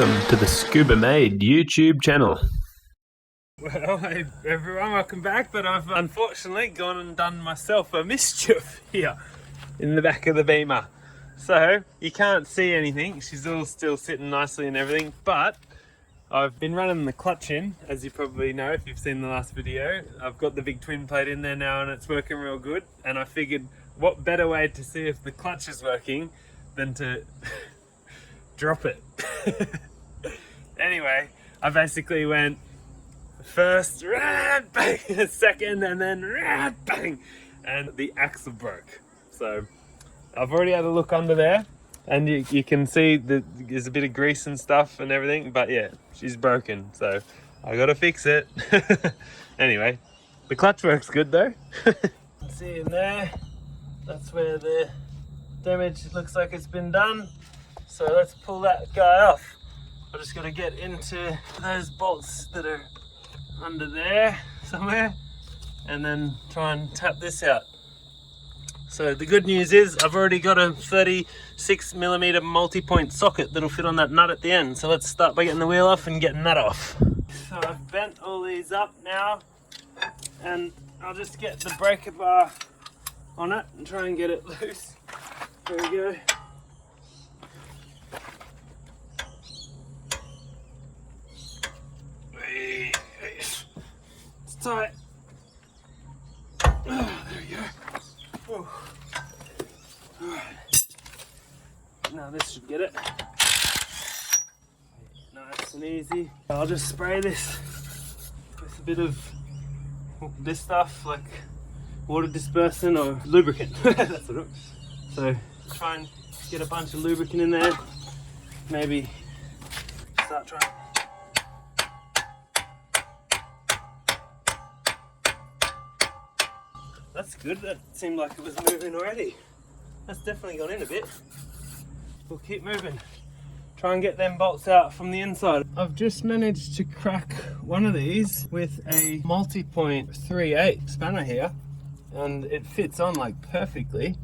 Welcome to the Scuba Made YouTube channel. Well, hey everyone, welcome back, but I've unfortunately gone and done myself a mischief here in the back of the Beamer. So, you can't see anything, she's all still sitting nicely and everything, but I've been running the clutch in, as you probably know if you've seen the last video. I've got the big twin plate in there now and it's working real good, and I figured what better way to see if the clutch is working than to drop it. Anyway, I basically went first, bang, second, and then bang, and the axle broke. So I've already had a look under there, and you can see that there's a bit of grease and stuff and everything, but yeah, she's broken, so I gotta fix it. Anyway, the clutch works good though. See in there, that's where the damage looks like it's been done. So let's pull that guy off. I just gotta get into those bolts that are under there somewhere and then try and tap this out. So the good news is I've already got a 36mm multi-point socket that'll fit on that nut at the end. So let's start by getting the wheel off and getting that off. So I've bent all these up now, and I'll just get the breaker bar on it and try and get it loose. There we go. It's tight. Oh, there we go. Oh. Alright. Now this should get it. Nice and easy. I'll just spray this with a bit of this stuff, like water dispersant or lubricant. That's what it is. So try and get a bunch of lubricant in there. Maybe start trying. That's good, that seemed like it was moving already. That's definitely gone in a bit. We'll keep moving. Try and get them bolts out from the inside. I've just managed to crack one of these with a multi-point 3/8 spanner here, and it fits on like perfectly.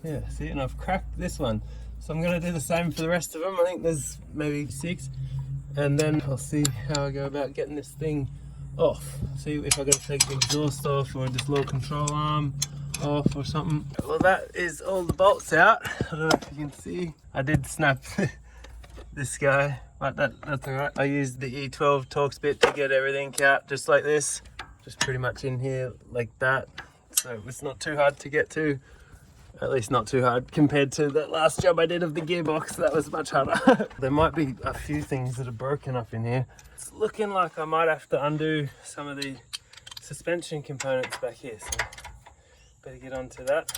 Yeah, see, and I've cracked this one. So I'm gonna do the same for the rest of them. I think there's maybe 6, and then I'll see how I go about getting this thing off. See if I gotta take the exhaust off or this little control arm off or something. Well, that is all the bolts out. I don't know if you can see. I did snap this guy, but that's alright. I used the E12 Torx bit to get everything out just like this. Just pretty much in here like that. So it's not too hard to get to. At least not too hard compared to that last job I did of the gearbox. That was much harder. There might be a few things that are broken up in here. It's looking like I might have to undo some of the suspension components back here, so better get onto that.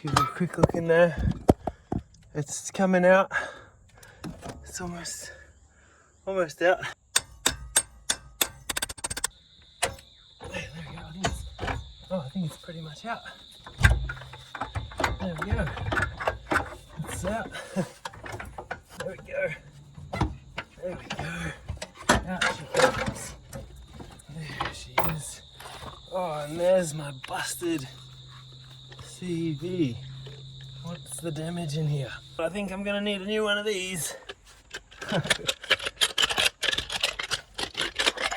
Give you a quick look in there. It's coming out. It's almost out. There we go. I think it's pretty much out. There we go. It's out. There we go. There we go. Out she comes. There she is. Oh, and there's my busted CV. What's the damage in here? I think I'm gonna need a new one of these.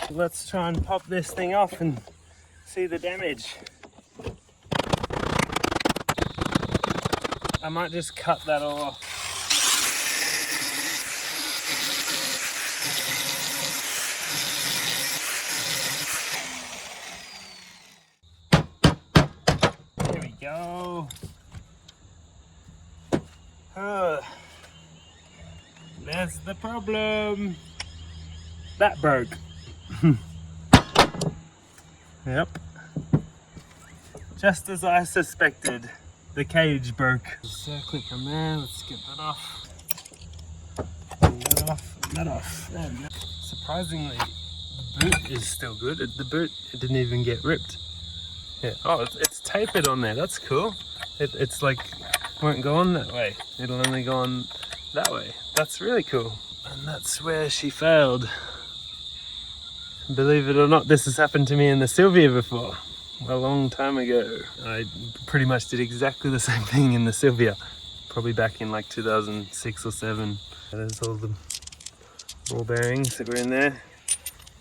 Let's try and pop this thing off and see the damage. I might just cut that all off. There we go. That's the problem. That broke. Yep. Just as I suspected, the cage broke. So quick on there, let's get that off. That off, that off. There we go. Surprisingly, the boot is still good. The boot, it didn't even get ripped. Yeah. Oh, it's tapered on there. That's cool. It's like, won't go on that way. It'll only go on that way. That's really cool. And that's where she failed. Believe it or not, this has happened to me in the Sylvia before. A long time ago. I pretty much did exactly the same thing in the Sylvia. Probably back in like 2006 or 7. There's all the ball bearings that were in there.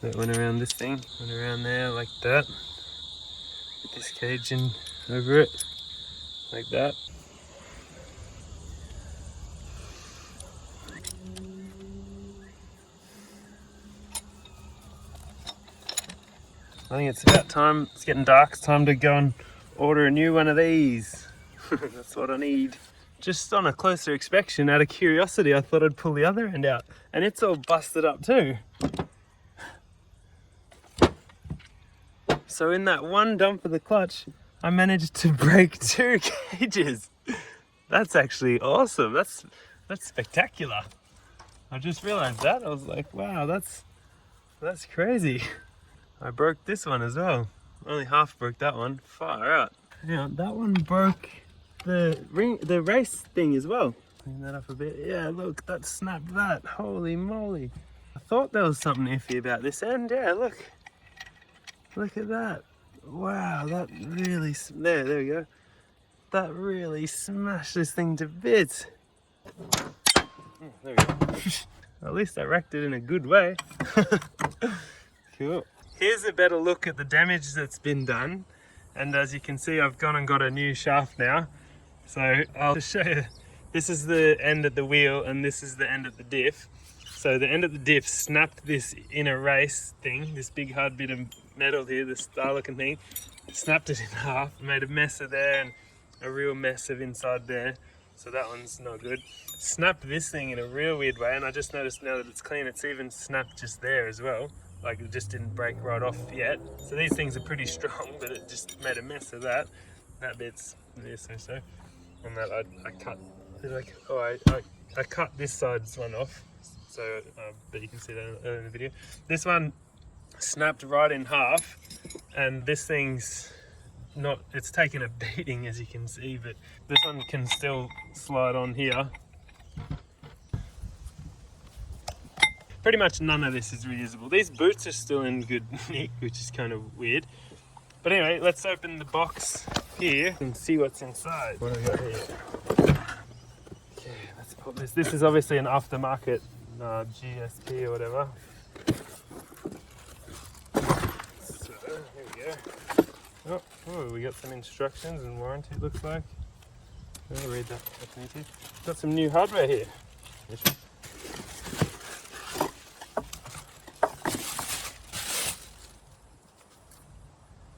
That went around this thing. Went around there like that. With this cage in over it. Like that. I think it's about time, it's getting dark, it's time to go and order a new one of these. That's what I need. Just on a closer inspection, out of curiosity, I thought I'd pull the other end out. And it's all busted up too. So in that one dump of the clutch, I managed to break 2 cages. That's actually awesome. That's spectacular. I just realized that. I was like, wow, that's crazy. I broke this one as well. Only half broke that one. Far out. Yeah, that one broke the race thing as well. Clean that up a bit. Yeah, look, that snapped that. Holy moly. I thought there was something iffy about this end. Yeah, look. Look at that. Wow, that really... There we go. That really smashed this thing to bits. Oh, there we go. At least I wrecked it in a good way. Cool. Here's a better look at the damage that's been done. And as you can see, I've gone and got a new shaft now. So I'll just show you. This is the end of the wheel and this is the end of the diff. So the end of the diff snapped this inner race thing, this big hard bit of metal here, this star looking thing. Snapped it in half, made a mess of there and a real mess of inside there. So that one's not good. Snapped this thing in a real weird way, and I just noticed now that it's clean, it's even snapped just there as well. Like it just didn't break right off yet. So these things are pretty strong, but it just made a mess of that. That bit's this or so. And that I cut, I cut this side's one off. So, but you can see that in the video. This one snapped right in half, and this thing's not, it's taken a beating as you can see, but this one can still slide on here. Pretty much none of this is reusable. These boots are still in good nick, which is kind of weird. But anyway, let's open the box here and see what's inside. What do we got here? Okay, let's put this. This is obviously an aftermarket GSP or whatever. So, here we go. Oh, we got some instructions and warranty, it looks like. I'll read that if I need to. Got some new hardware here.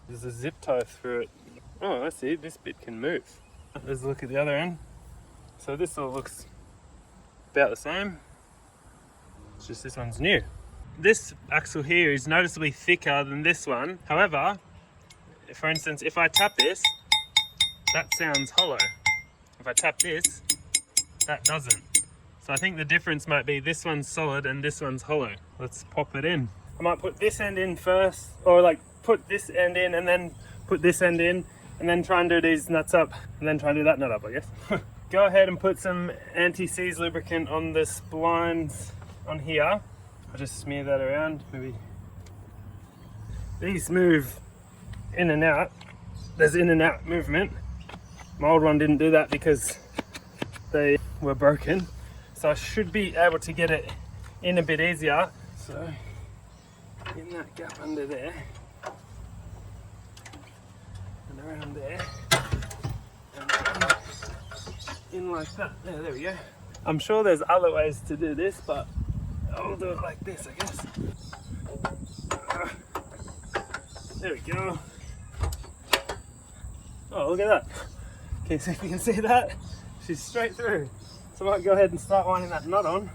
There's a zip tie through it. Oh, I see, this bit can move. Let's look at the other end. So this all looks about the same. It's just this one's new. This axle here is noticeably thicker than this one. However, for instance, if I tap this, that sounds hollow. If I tap this, that doesn't. So I think the difference might be this one's solid and this one's hollow. Let's pop it in. I might put this end in first, or like put this end in and then put this end in, and then try and do these nuts up, and then try and do that nut up, I guess. Go ahead and put some anti-seize lubricant on the splines on here. I'll just smear that around, maybe. These move in and out. There's in and out movement. My old one didn't do that because they were broken. So I should be able to get it in a bit easier. So in that gap under there, and around there, and then in like that. There we go. I'm sure there's other ways to do this, but I'll do it like this, I guess. There we go. Oh, look at that. Okay, so if you can see that, she's straight through. So I might go ahead and start winding that nut on.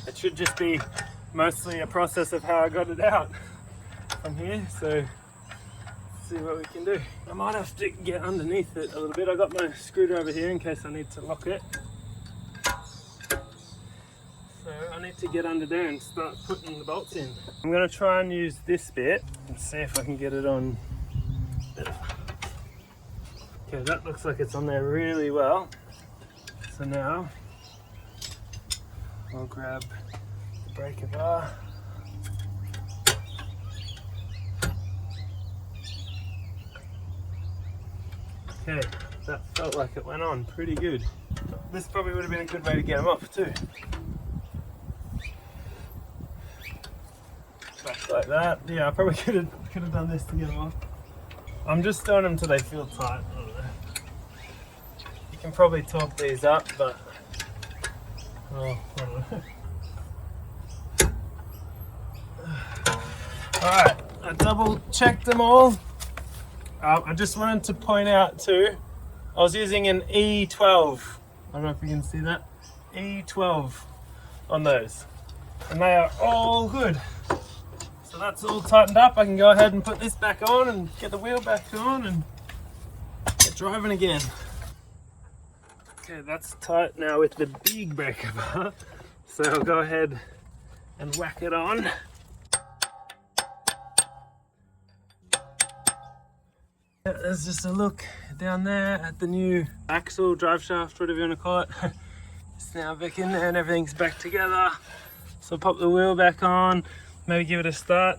It should just be mostly a process of how I got it out from here. So let's see what we can do. I might have to get underneath it a little bit. I got my screwdriver here in case I need to lock it. So I need to get under there and start putting the bolts in. I'm going to try and use this bit and see if I can get it on. Okay, that looks like it's on there really well. So now I'll grab the breaker bar Okay, that felt like it went on pretty good. This probably would have been a good way to get them off too. Back like that. Yeah, I probably could have done this to get them off. I'm just throwing them till they feel tight. I don't know. You can probably torque these up, but oh, I don't know. Alright, I double checked them all. I just wanted to point out too, I was using an E12. I don't know if you can see that. E12 on those. And they are all good. So that's all tightened up. I can go ahead and put this back on and get the wheel back on and get driving again. Okay, that's tight now with the big breaker bar. So I'll go ahead and whack it on. There's just a look down there at the new axle, drive shaft, whatever you want to call it. It's now back in there and everything's back together. So I'll pop the wheel back on, maybe give it a start.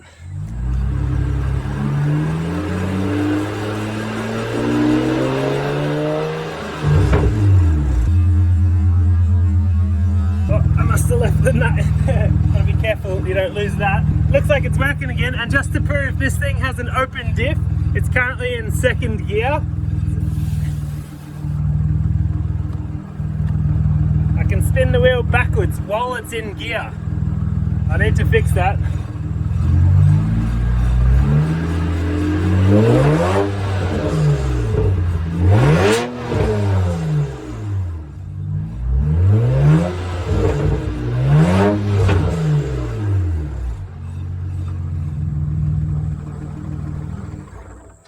Oh, I must have left the nut in there. Gotta be careful you don't lose that. Looks like it's working again, and just to prove this thing has an open diff, it's currently in second gear. I can spin the wheel backwards while it's in gear. I need to fix that.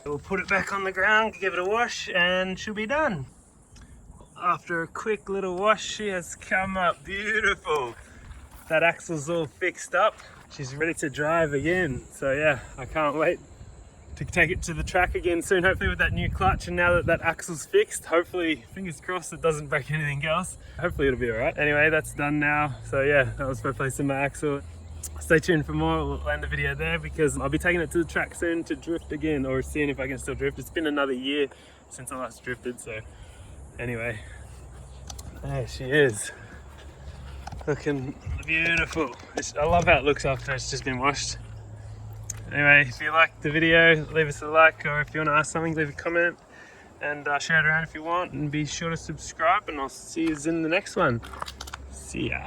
We'll put it back on the ground, give it a wash, and she'll be done. After a quick little wash, she has come up beautiful. That axle's all fixed up. She's ready to drive again. So yeah, I can't wait to take it to the track again soon, hopefully with that new clutch. And now that that axle's fixed, hopefully, fingers crossed, it doesn't break anything else. Hopefully it'll be all right. Anyway, that's done now. So yeah, that was replacing my axle. Stay tuned for more. We'll end the video there because I'll be taking it to the track soon to drift again, or seeing if I can still drift. It's been another year since I last drifted, so anyway, there she is, looking beautiful. I love how it looks after it's just been washed. Anyway, if you liked the video, leave us a like, or if you want to ask something, leave a comment, and share it around if you want, and be sure to subscribe, and I'll see you in the next one. See ya.